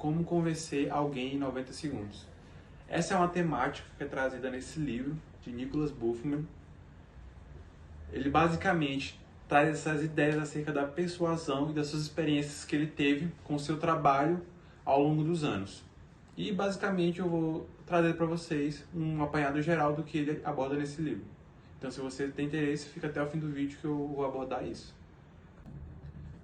Como convencer alguém em 90 segundos. Essa é uma temática que é trazida nesse livro de Nicholas Buffman. Ele basicamente traz essas ideias acerca da persuasão e das suas experiências que ele teve com o seu trabalho ao longo dos anos. E basicamente eu vou trazer para vocês um apanhado geral do que ele aborda nesse livro. Então, se você tem interesse, fica até o fim do vídeo que eu vou abordar isso.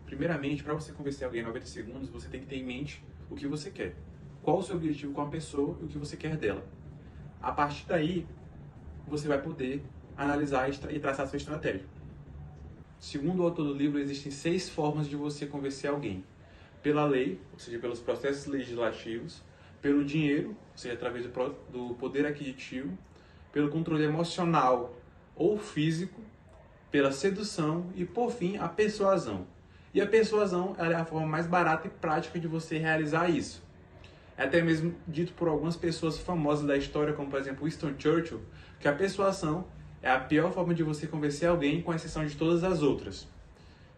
Primeiramente, para você convencer alguém em 90 segundos, você tem que ter em mente o que você quer. Qual o seu objetivo com a pessoa e o que você quer dela. A partir daí, você vai poder analisar e traçar sua estratégia. Segundo o autor do livro, existem 6 formas de você convencer alguém. Pela lei, ou seja, pelos processos legislativos, pelo dinheiro, ou seja, através do poder aquisitivo, pelo controle emocional ou físico, pela sedução e, por fim, a persuasão. E a persuasão ela é a forma mais barata e prática de você realizar isso. É até mesmo dito por algumas pessoas famosas da história, como por exemplo Winston Churchill, que a persuasão é a pior forma de você convencer alguém, com exceção de todas as outras.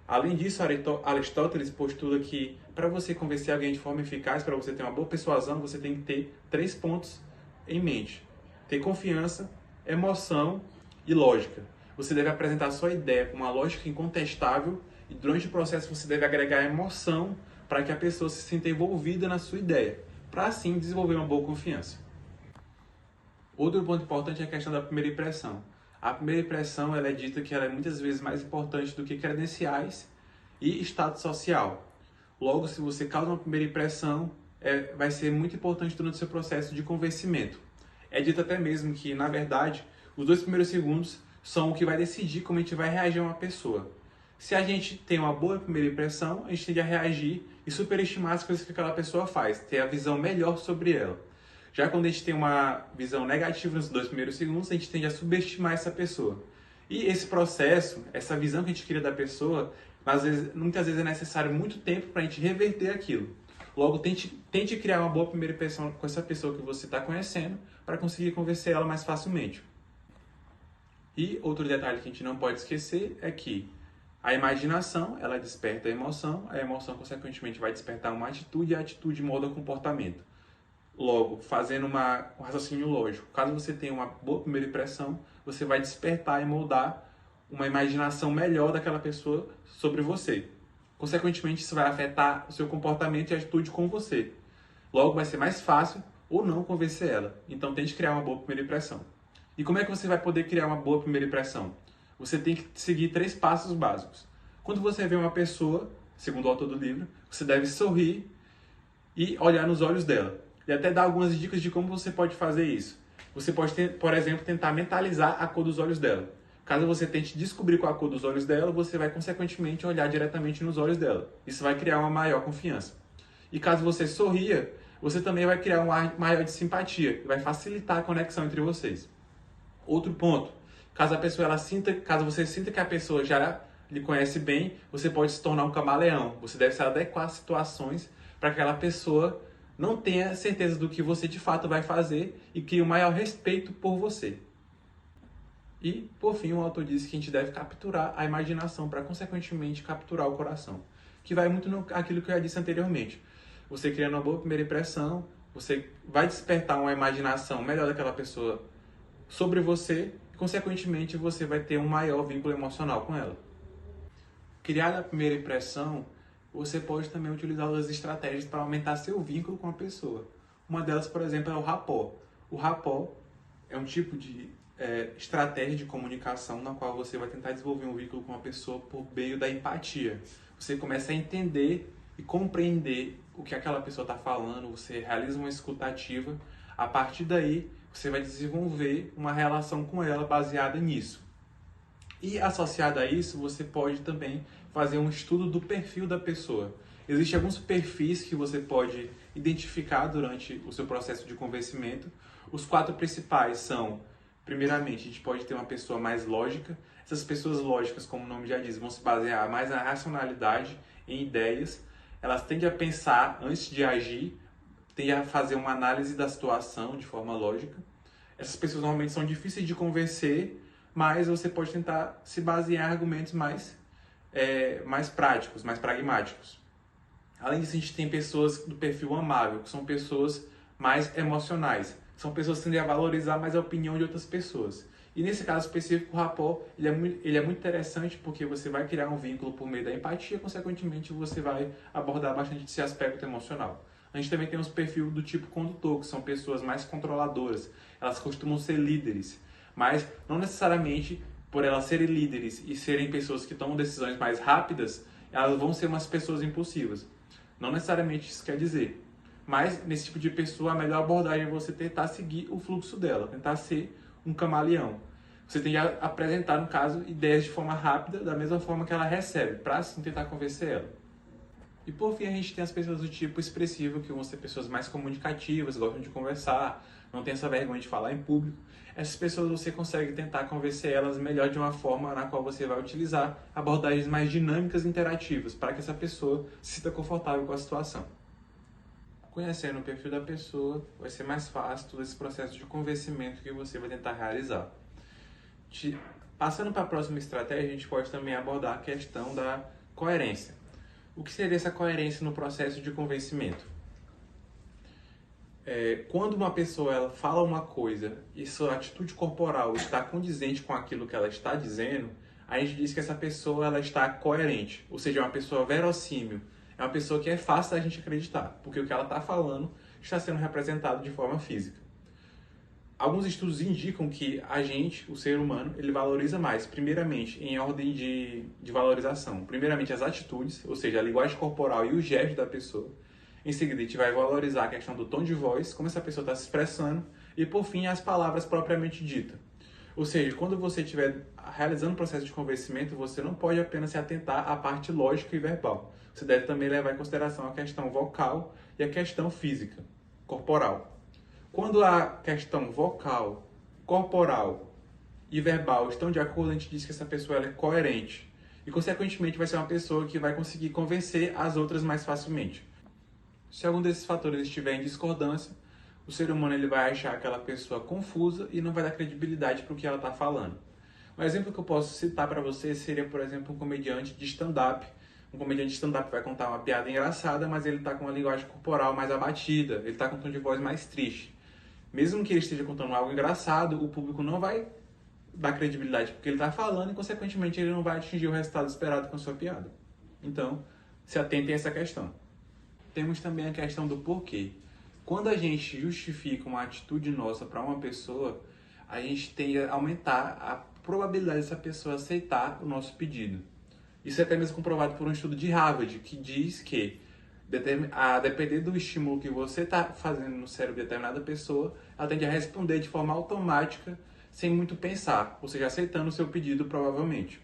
Além disso, Aristóteles postula que para você convencer alguém de forma eficaz, para você ter uma boa persuasão, você tem que ter 3 pontos em mente. Ter confiança, emoção e lógica. Você deve apresentar a sua ideia com uma lógica incontestável e durante o processo você deve agregar emoção para que a pessoa se sinta envolvida na sua ideia, para assim desenvolver uma boa confiança. Outro ponto importante é a questão da primeira impressão. A primeira impressão ela é dita que ela é muitas vezes mais importante do que credenciais e status social. Logo, se você causa uma primeira impressão, vai ser muito importante durante o seu processo de convencimento. É dito até mesmo que, na verdade, os 2 primeiros segundos são o que vai decidir como a gente vai reagir a uma pessoa. Se a gente tem uma boa primeira impressão, a gente tende a reagir e superestimar as coisas que aquela pessoa faz, ter a visão melhor sobre ela. Já quando a gente tem uma visão negativa nos 2 primeiros segundos, a gente tende a subestimar essa pessoa. E esse processo, essa visão que a gente cria da pessoa, muitas vezes é necessário muito tempo para a gente reverter aquilo. Logo, tente criar uma boa primeira impressão com essa pessoa que você está conhecendo para conseguir convencer ela mais facilmente. E outro detalhe que a gente não pode esquecer é que a imaginação, ela desperta a emoção consequentemente vai despertar uma atitude e a atitude molda o comportamento. Logo, fazendo um raciocínio lógico, caso você tenha uma boa primeira impressão, você vai despertar e moldar uma imaginação melhor daquela pessoa sobre você. Consequentemente, isso vai afetar o seu comportamento e atitude com você. Logo, vai ser mais fácil ou não convencer ela. Então, tente criar uma boa primeira impressão. E como é que você vai poder criar uma boa primeira impressão? Você tem que seguir 3 passos básicos. Quando você vê uma pessoa, segundo o autor do livro, você deve sorrir e olhar nos olhos dela. E até dar algumas dicas de como você pode fazer isso. Você pode, por exemplo, tentar mentalizar a cor dos olhos dela. Caso você tente descobrir qual a cor dos olhos dela, você vai consequentemente olhar diretamente nos olhos dela. Isso vai criar uma maior confiança. E caso você sorria, você também vai criar um ar maior de simpatia. Vai facilitar a conexão entre vocês. Outro ponto. Caso você sinta que a pessoa já lhe conhece bem, você pode se tornar um camaleão. Você deve se adequar às situações para que aquela pessoa não tenha certeza do que você de fato vai fazer e crie um maior respeito por você. E, por fim, o autor diz que a gente deve capturar a imaginação para, consequentemente, capturar o coração. Que vai muito naquilo que eu já disse anteriormente. Você criando uma boa primeira impressão, você vai despertar uma imaginação melhor daquela pessoa sobre você e, consequentemente, você vai ter um maior vínculo emocional com ela. Criada a primeira impressão, você pode também utilizar outras estratégias para aumentar seu vínculo com a pessoa. Uma delas, por exemplo, é o rapport. O rapport é um tipo de estratégia de comunicação na qual você vai tentar desenvolver um vínculo com a pessoa por meio da empatia. Você começa a entender e compreender o que aquela pessoa está falando, você realiza uma escuta ativa. A partir daí, você vai desenvolver uma relação com ela baseada nisso. E associado a isso, você pode também fazer um estudo do perfil da pessoa. Existem alguns perfis que você pode identificar durante o seu processo de convencimento. Os 4 principais são, primeiramente, a gente pode ter uma pessoa mais lógica. Essas pessoas lógicas, como o nome já diz, vão se basear mais na racionalidade, em ideias. Elas tendem a pensar antes de agir, tendem a fazer uma análise da situação de forma lógica. Essas pessoas normalmente são difíceis de convencer, mas você pode tentar se basear em argumentos mais práticos, mais pragmáticos. Além disso, a gente tem pessoas do perfil amável, que são pessoas mais emocionais. São pessoas que tendem a valorizar mais a opinião de outras pessoas. E nesse caso específico, o rapport ele é muito interessante porque você vai criar um vínculo por meio da empatia, consequentemente você vai abordar bastante esse aspecto emocional. A gente também tem os perfis do tipo condutor, que são pessoas mais controladoras. Elas costumam ser líderes, mas não necessariamente por elas serem líderes e serem pessoas que tomam decisões mais rápidas, elas vão ser umas pessoas impulsivas. Não necessariamente isso quer dizer. Mas, nesse tipo de pessoa, a melhor abordagem é você tentar seguir o fluxo dela, tentar ser um camaleão. Você tem que apresentar, no caso, ideias de forma rápida, da mesma forma que ela recebe, para assim tentar convencer ela. E por fim, a gente tem as pessoas do tipo expressivo, que vão ser pessoas mais comunicativas, gostam de conversar, não tem essa vergonha de falar em público. Essas pessoas você consegue tentar convencer elas melhor de uma forma na qual você vai utilizar abordagens mais dinâmicas e interativas, para que essa pessoa se sinta confortável com a situação. Conhecendo o perfil da pessoa, vai ser mais fácil todo esse processo de convencimento que você vai tentar realizar. Passando para a próxima estratégia, a gente pode também abordar a questão da coerência. O que seria essa coerência no processo de convencimento? Quando uma pessoa ela fala uma coisa e sua atitude corporal está condizente com aquilo que ela está dizendo, a gente diz que essa pessoa ela está coerente, ou seja, é uma pessoa verossímil, é uma pessoa que é fácil da gente acreditar, porque o que ela está falando está sendo representado de forma física. Alguns estudos indicam que a gente, o ser humano, ele valoriza mais, primeiramente, em ordem de valorização. Primeiramente, as atitudes, ou seja, a linguagem corporal e o gesto da pessoa. Em seguida, a gente vai valorizar a questão do tom de voz, como essa pessoa está se expressando. E, por fim, as palavras propriamente ditas. Ou seja, quando você estiver realizando o processo de convencimento, você não pode apenas se atentar à parte lógica e verbal. Você deve também levar em consideração a questão vocal e a questão física, corporal. Quando a questão vocal, corporal e verbal estão de acordo, a gente diz que essa pessoa ela é coerente. E, consequentemente, vai ser uma pessoa que vai conseguir convencer as outras mais facilmente. Se algum desses fatores estiver em discordância, o ser humano ele vai achar aquela pessoa confusa e não vai dar credibilidade para o que ela está falando. Um exemplo que eu posso citar para você seria, por exemplo, um comediante de stand-up. Um comediante de stand-up vai contar uma piada engraçada, mas ele está com uma linguagem corporal mais abatida, ele está com um tom de voz mais triste. Mesmo que ele esteja contando algo engraçado, o público não vai dar credibilidade porque ele está falando e, consequentemente, ele não vai atingir o resultado esperado com a sua piada. Então, se atentem a essa questão. Temos também a questão do porquê. Quando a gente justifica uma atitude nossa para uma pessoa, a gente tende a aumentar a probabilidade dessa pessoa aceitar o nosso pedido. Isso é até mesmo comprovado por um estudo de Harvard, que diz que, a depender do estímulo que você está fazendo no cérebro de determinada pessoa, ela tende a responder de forma automática, sem muito pensar, ou seja, aceitando o seu pedido provavelmente.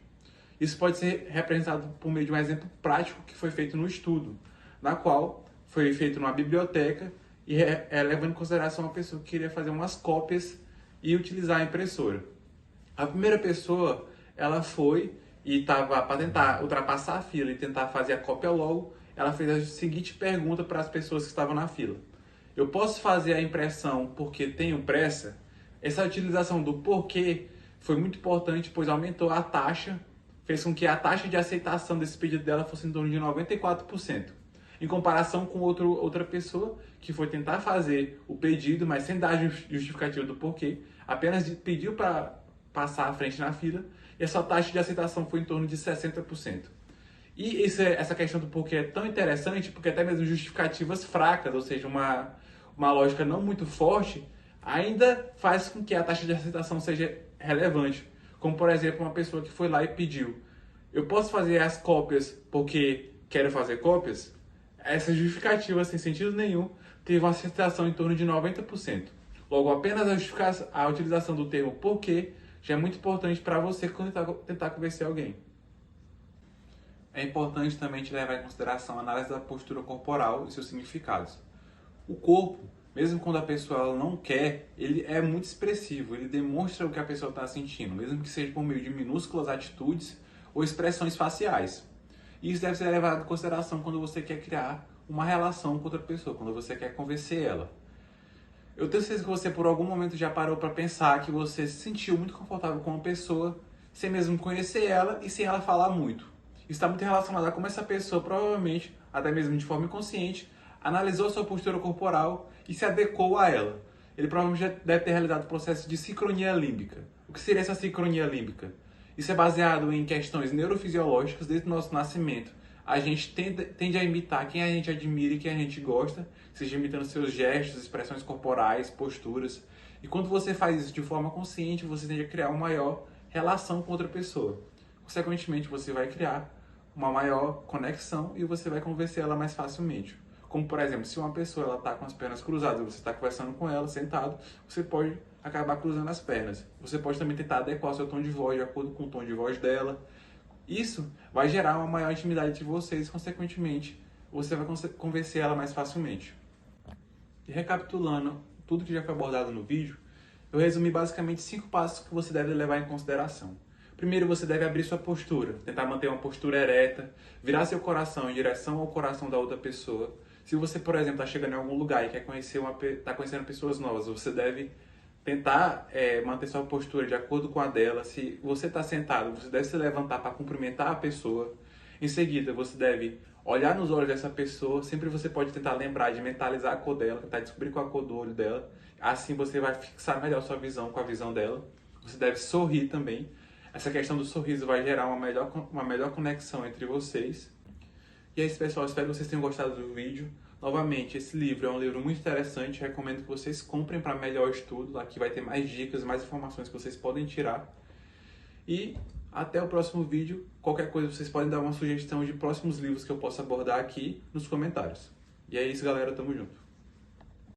Isso pode ser representado por meio de um exemplo prático que foi feito no estudo, na qual foi feito numa biblioteca e levando em consideração uma pessoa que queria fazer umas cópias e utilizar a impressora. A primeira pessoa, ela foi e estava para tentar ultrapassar a fila e tentar fazer a cópia logo, ela fez a seguinte pergunta para as pessoas que estavam na fila. Eu posso fazer a impressão porque tenho pressa? Essa utilização do porquê foi muito importante, pois aumentou a taxa, fez com que a taxa de aceitação desse pedido dela fosse em torno de 94%. Em comparação com outra pessoa que foi tentar fazer o pedido, mas sem dar justificativa do porquê, apenas pediu para passar à frente na fila e a sua taxa de aceitação foi em torno de 60%. E essa questão do porquê é tão interessante porque até mesmo justificativas fracas, ou seja, uma lógica não muito forte, ainda faz com que a taxa de aceitação seja relevante. Como, por exemplo, uma pessoa que foi lá e pediu: eu posso fazer as cópias porque quero fazer cópias? Essa justificativa, sem sentido nenhum, teve uma aceitação em torno de 90%. Logo, apenas a utilização do termo porquê já é muito importante para você tentar convencer alguém. É importante também te levar em consideração a análise da postura corporal e seus significados. O corpo, mesmo quando a pessoa ela não quer, ele é muito expressivo, ele demonstra o que a pessoa está sentindo, mesmo que seja por meio de minúsculas atitudes ou expressões faciais. E isso deve ser levado em consideração quando você quer criar uma relação com outra pessoa, quando você quer convencer ela. Eu tenho certeza que você por algum momento já parou para pensar que você se sentiu muito confortável com uma pessoa, sem mesmo conhecer ela e sem ela falar muito. Isso está muito relacionado a como essa pessoa provavelmente até mesmo de forma inconsciente, analisou a sua postura corporal e se adequou a ela. Ele provavelmente já deve ter realizado o processo de sincronia límbica. O que seria essa sincronia límbica? Isso é baseado em questões neurofisiológicas desde o nosso nascimento. A gente tende a imitar quem a gente admira e quem a gente gosta, seja imitando seus gestos, expressões corporais, posturas. E quando você faz isso de forma consciente, você tende a criar uma maior relação com outra pessoa. Consequentemente, você vai criar uma maior conexão e você vai convencer ela mais facilmente. Como, por exemplo, se uma pessoa está com as pernas cruzadas e você está conversando com ela, sentado, você pode acabar cruzando as pernas. Você pode também tentar adequar o seu tom de voz de acordo com o tom de voz dela. Isso vai gerar uma maior intimidade entre vocês e, consequentemente, você vai convencer ela mais facilmente. E recapitulando tudo que já foi abordado no vídeo, eu resumi basicamente 5 passos que você deve levar em consideração. Primeiro, você deve abrir sua postura, tentar manter uma postura ereta, virar seu coração em direção ao coração da outra pessoa. Se você, por exemplo, está chegando em algum lugar e quer está conhecendo pessoas novas, você deve tentar manter sua postura de acordo com a dela. Se você está sentado, você deve se levantar para cumprimentar a pessoa. Em seguida, você deve olhar nos olhos dessa pessoa. Sempre você pode tentar lembrar de mentalizar a cor dela, tentar descobrir qual é a cor do olho dela. Assim você vai fixar melhor sua visão com a visão dela. Você deve sorrir também. Essa questão do sorriso vai gerar uma melhor conexão entre vocês. E é isso, pessoal. Espero que vocês tenham gostado do vídeo. Novamente, esse livro é um livro muito interessante. Recomendo que vocês comprem para melhor estudo. Aqui vai ter mais dicas, mais informações que vocês podem tirar. E até o próximo vídeo. Qualquer coisa, vocês podem dar uma sugestão de próximos livros que eu possa abordar aqui nos comentários. E é isso, galera. Tamo junto.